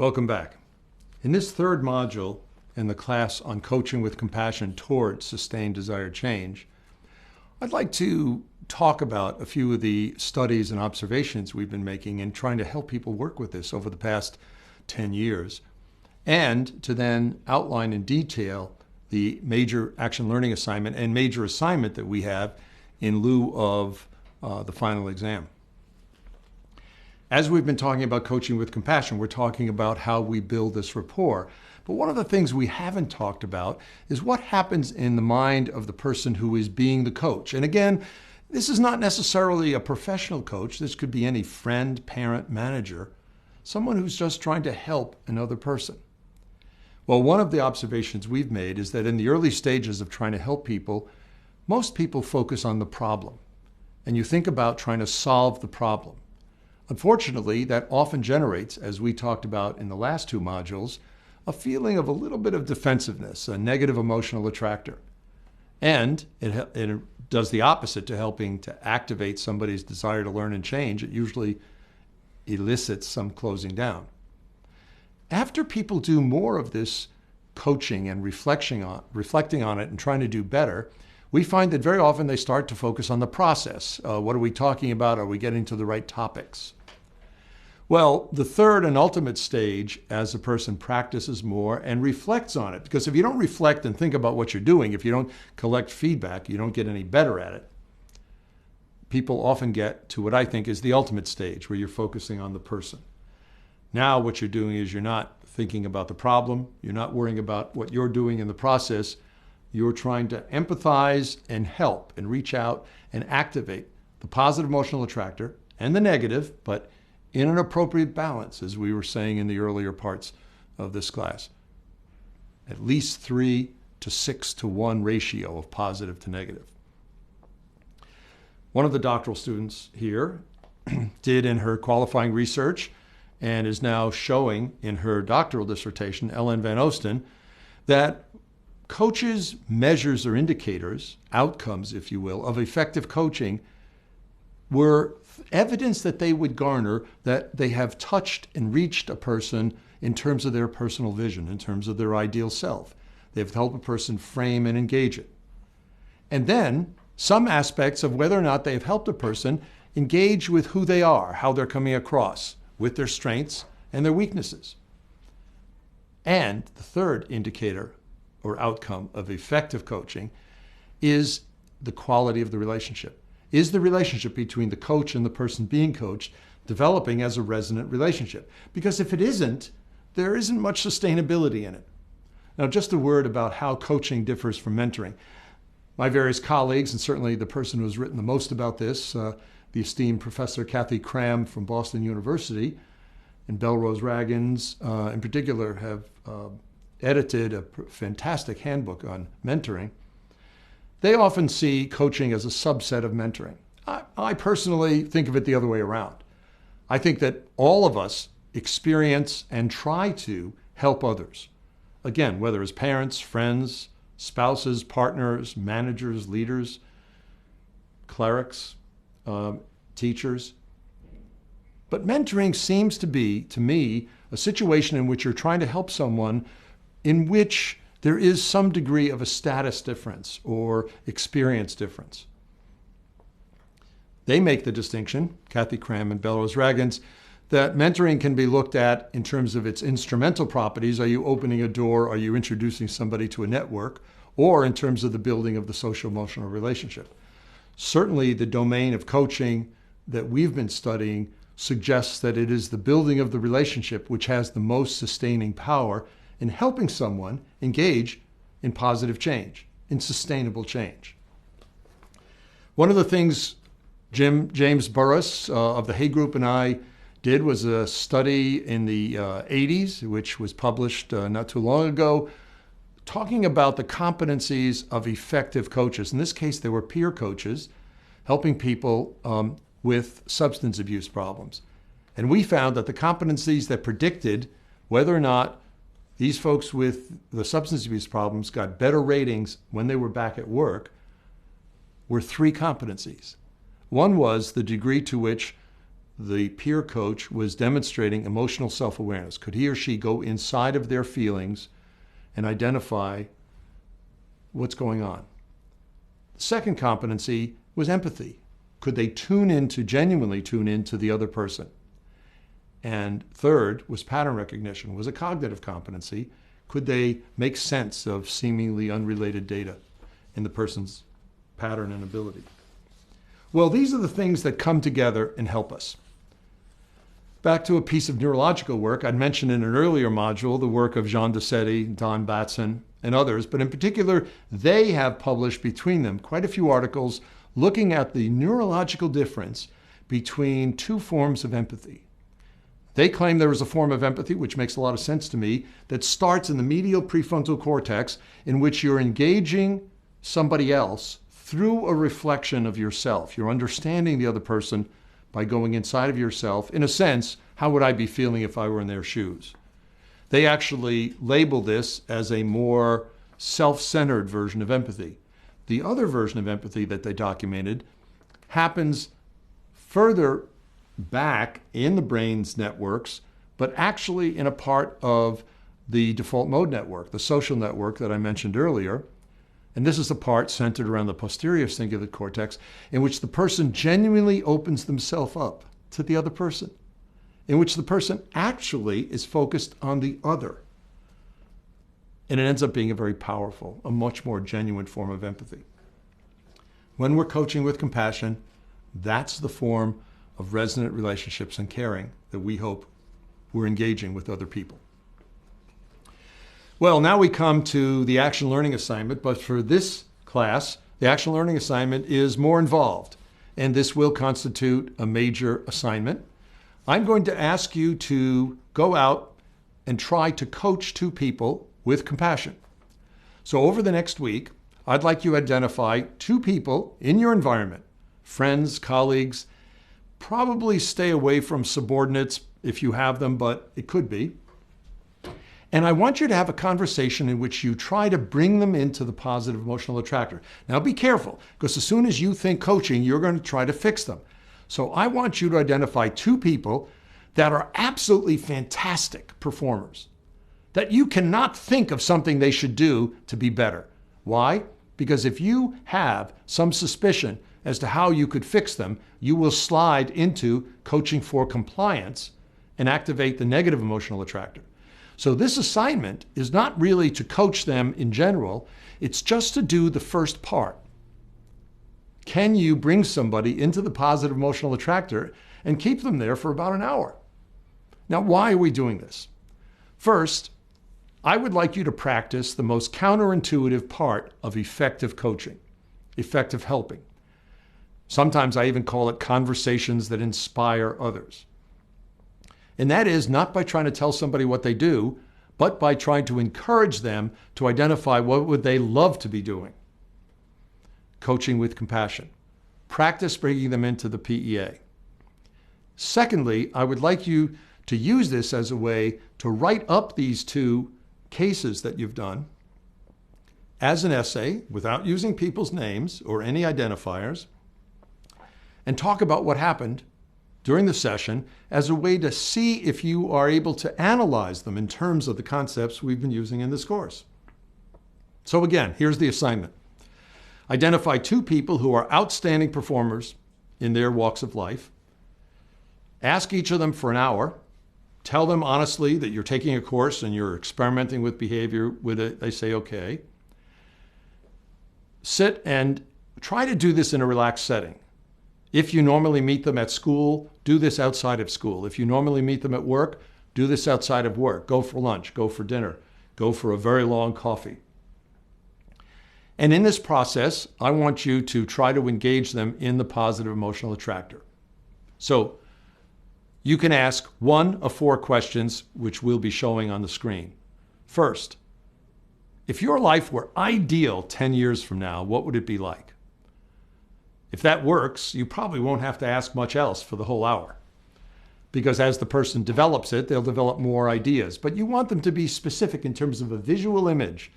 Welcome back. In this third module in the class on coaching with compassion towards sustained desired change, I'd like to talk about a few of the studies and observations we've been making in trying to help people work with this over the past 10 years, and to then outline in detail the major action learning assignment and major assignment that we have in lieu of the final exam. As we've been talking about coaching with compassion, we're talking about how we build this rapport. But one of the things we haven't talked about is what happens in the mind of the person who is being the coach. And again, this is not necessarily a professional coach. This could be any friend, parent, manager, someone who's just trying to help another person. Well, one of the observations we've made is that in the early stages of trying to help people, most people focus on the problem. And you think about trying to solve the problem. Unfortunately, that often generates, as we talked about in the last two modules, a feeling of a little bit of defensiveness, a negative emotional attractor. And it does the opposite to helping to activate somebody's desire to learn and change. It usually elicits some closing down. After people do more of this coaching and reflecting on it and trying to do better, we find that very often they start to focus on the process. What are we talking about? Are we getting to the right topics? Well, the third and ultimate stage, as a person practices more and reflects on it, because if you don't reflect and think about what you're doing, if you don't collect feedback, you don't get any better at it. People often get to what I think is the ultimate stage, where you're focusing on the person. Now what you're doing is you're not thinking about the problem, you're not worrying about what you're doing in the process, you're trying to empathize and help and reach out and activate the positive emotional attractor and the negative, but in an appropriate balance, as we were saying in the earlier parts of this class. At least 3 to 6 to 1 ratio of positive to negative. One of the doctoral students here did in her qualifying research and is now showing in her doctoral dissertation, Ellen Van Oosten, that coaches' measures or indicators, outcomes, if you will, of effective coaching were evidence that they would garner that they have touched and reached a person in terms of their personal vision, in terms of their ideal self. They've helped a person frame and engage it. And then some aspects of whether or not they've helped a person engage with who they are, how they're coming across, with their strengths and their weaknesses. And the third indicator or outcome of effective coaching is the quality of the relationship. Is the relationship between the coach and the person being coached developing as a resonant relationship? Because if it isn't, there isn't much sustainability in it. Now, just a word about how coaching differs from mentoring. My various colleagues, and certainly the person who has written the most about this, the esteemed Professor Kathy Cram from Boston University, and Belrose Raggins in particular, have edited a fantastic handbook on mentoring. They often see coaching as a subset of mentoring. I personally think of it the other way around. I think that all of us experience and try to help others. Again, whether as parents, friends, spouses, partners, managers, leaders, clerics, teachers. But mentoring seems to be, to me, a situation in which you're trying to help someone in which there is some degree of a status difference or experience difference. They make the distinction, Kathy Cram and Belrose Raggins, that mentoring can be looked at in terms of its instrumental properties. Are you opening a door? Are you introducing somebody to a network? Or in terms of the building of the social-emotional relationship. Certainly the domain of coaching that we've been studying suggests that it is the building of the relationship which has the most sustaining power in helping someone engage in positive change, in sustainable change. One of the things James Burris of the Hay Group and I did was a study in the 80s, which was published not too long ago, talking about the competencies of effective coaches. In this case, they were peer coaches helping people with substance abuse problems. And we found that the competencies that predicted whether or not these folks with the substance abuse problems got better ratings when they were back at work were 3 competencies. One was the degree to which the peer coach was demonstrating emotional self-awareness. Could he or she go inside of their feelings and identify what's going on? The second competency was empathy. Could they genuinely tune into the other person? And third was pattern recognition, was a cognitive competency. Could they make sense of seemingly unrelated data in the person's pattern and ability? Well, these are the things that come together and help us. Back to a piece of neurological work. I'd mentioned in an earlier module the work of Jean Dossetti, Don Batson, and others, but in particular, they have published between them quite a few articles looking at the neurological difference between two forms of empathy. They claim there is a form of empathy, which makes a lot of sense to me, that starts in the medial prefrontal cortex, in which you're engaging somebody else through a reflection of yourself. You're understanding the other person by going inside of yourself. In a sense, how would I be feeling if I were in their shoes? They actually label this as a more self-centered version of empathy. The other version of empathy that they documented happens further back in the brain's networks, but actually in a part of the default mode network, the social network that I mentioned earlier. And this is the part centered around the posterior cingulate cortex, in which the person genuinely opens themselves up to the other person, in which the person actually is focused on the other. And it ends up being a very powerful, a much more genuine form of empathy. When we're coaching with compassion, that's the form of resonant relationships and caring that we hope we're engaging with other people. Well, now we come to the action learning assignment, but for this class, the action learning assignment is more involved, and this will constitute a major assignment. I'm going to ask you to go out and try to coach two people with compassion. So over the next week, I'd like you to identify two people in your environment, friends, colleagues. Probably stay away from subordinates if you have them, but it could be. And I want you to have a conversation in which you try to bring them into the positive emotional attractor. Now be careful, because as soon as you think coaching, you're going to try to fix them. So I want you to identify two people that are absolutely fantastic performers, that you cannot think of something they should do to be better. Why? Because if you have some suspicion as to how you could fix them, you will slide into coaching for compliance and activate the negative emotional attractor. So this assignment is not really to coach them in general, it's just to do the first part. Can you bring somebody into the positive emotional attractor and keep them there for about an hour? Now, why are we doing this? First, I would like you to practice the most counterintuitive part of effective coaching, effective helping. Sometimes I even call it conversations that inspire others. And that is not by trying to tell somebody what they do, but by trying to encourage them to identify what would they love to be doing. Coaching with compassion. Practice bringing them into the PEA. Secondly, I would like you to use this as a way to write up these two cases that you've done as an essay without using people's names or any identifiers, and talk about what happened during the session as a way to see if you are able to analyze them in terms of the concepts we've been using in this course. So again, here's the assignment. Identify two people who are outstanding performers in their walks of life. Ask each of them for an hour. Tell them honestly that you're taking a course and you're experimenting with behavior with it. They say, okay. Sit and try to do this in a relaxed setting. If you normally meet them at school, do this outside of school. If you normally meet them at work, do this outside of work. Go for lunch, go for dinner, go for a very long coffee. And in this process, I want you to try to engage them in the positive emotional attractor. So you can ask one of 4 questions, which we'll be showing on the screen. First, if your life were ideal 10 years from now, what would it be like? If that works, you probably won't have to ask much else for the whole hour, because as the person develops it, they'll develop more ideas. But you want them to be specific in terms of a visual image,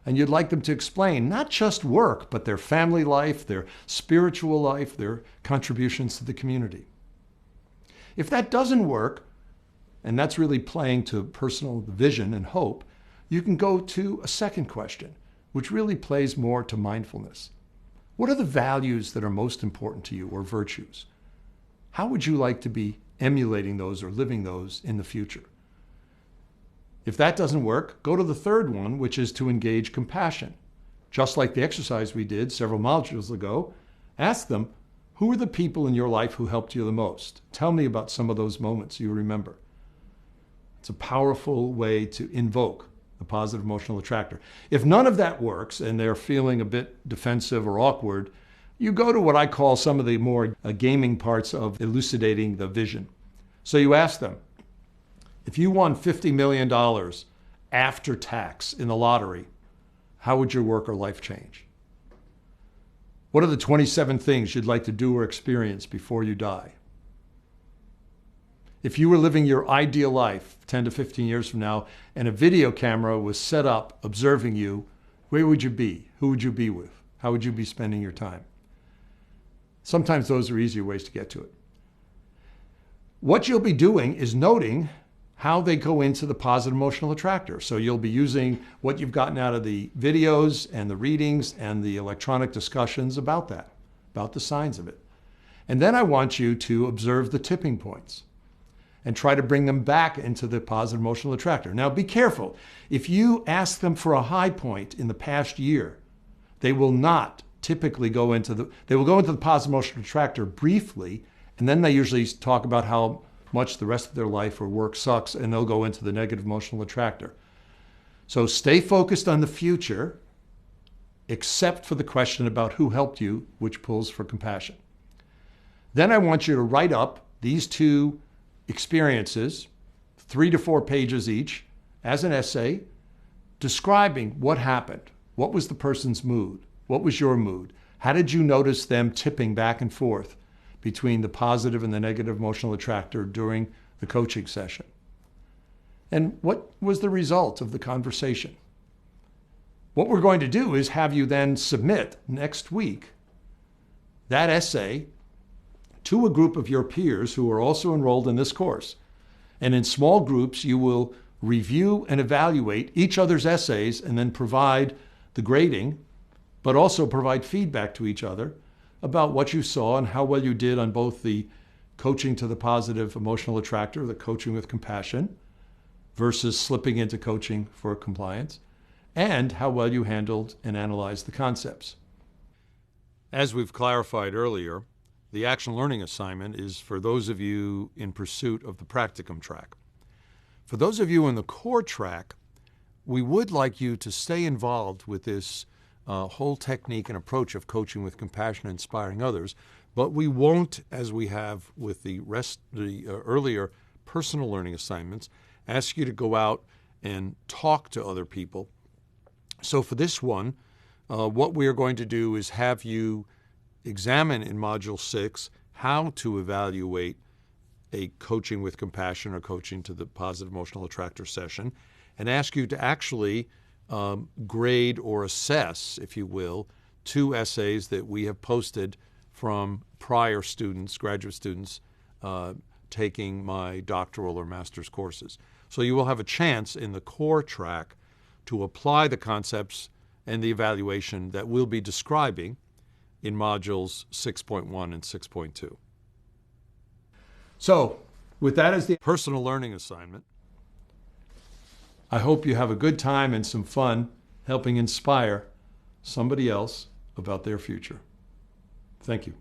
and you'd like them to explain not just work, but their family life, their spiritual life, their contributions to the community. If that doesn't work, and that's really playing to personal vision and hope, you can go to a second question, which really plays more to mindfulness. What are the values that are most important to you, or virtues? How would you like to be emulating those or living those in the future? If that doesn't work, go to the third one, which is to engage compassion. Just like the exercise we did several modules ago, ask them, who are the people in your life who helped you the most? Tell me about some of those moments you remember. It's a powerful way to invoke the positive emotional attractor. If none of that works and they're feeling a bit defensive or awkward, you go to what I call some of the more gaming parts of elucidating the vision. So you ask them, if you won $50 million after tax in the lottery, how would your work or life change? What are the 27 things you'd like to do or experience before you die? If you were living your ideal life 10 to 15 years from now and a video camera was set up observing you, where would you be? Who would you be with? How would you be spending your time? Sometimes those are easier ways to get to it. What you'll be doing is noting how they go into the positive emotional attractor. So you'll be using what you've gotten out of the videos and the readings and the electronic discussions about that, about the signs of it. And then I want you to observe the tipping points and try to bring them back into the positive emotional attractor. Now be careful. If you ask them for a high point in the past year, they will not typically go into they will go into the positive emotional attractor briefly, and then they usually talk about how much the rest of their life or work sucks, and they'll go into the negative emotional attractor. So stay focused on the future, except for the question about who helped you, which pulls for compassion. Then I want you to write up these two experiences, 3 to 4 pages each, as an essay, describing what happened. What was the person's mood? What was your mood? How did you notice them tipping back and forth between the positive and the negative emotional attractor during the coaching session? And what was the result of the conversation? What we're going to do is have you then submit next week that essay to a group of your peers who are also enrolled in this course. And in small groups, you will review and evaluate each other's essays and then provide the grading, but also provide feedback to each other about what you saw and how well you did on both the coaching to the positive emotional attractor, the coaching with compassion, versus slipping into coaching for compliance, and how well you handled and analyzed the concepts. As we've clarified earlier, the action learning assignment is for those of you in pursuit of the practicum track. For those of you in the core track, we would like you to stay involved with this whole technique and approach of coaching with compassion and inspiring others, but we won't, as we have with the earlier personal learning assignments, ask you to go out and talk to other people. So for this one, what we are going to do is have you examine in Module 6 how to evaluate a coaching with compassion or coaching to the positive emotional attractor session, and ask you to actually grade or assess, if you will, 2 essays that we have posted from prior students, graduate students, taking my doctoral or master's courses. So you will have a chance in the core track to apply the concepts and the evaluation that we'll be describing in modules 6.1 and 6.2. So, with that as the personal learning assignment, I hope you have a good time and some fun helping inspire somebody else about their future. Thank you.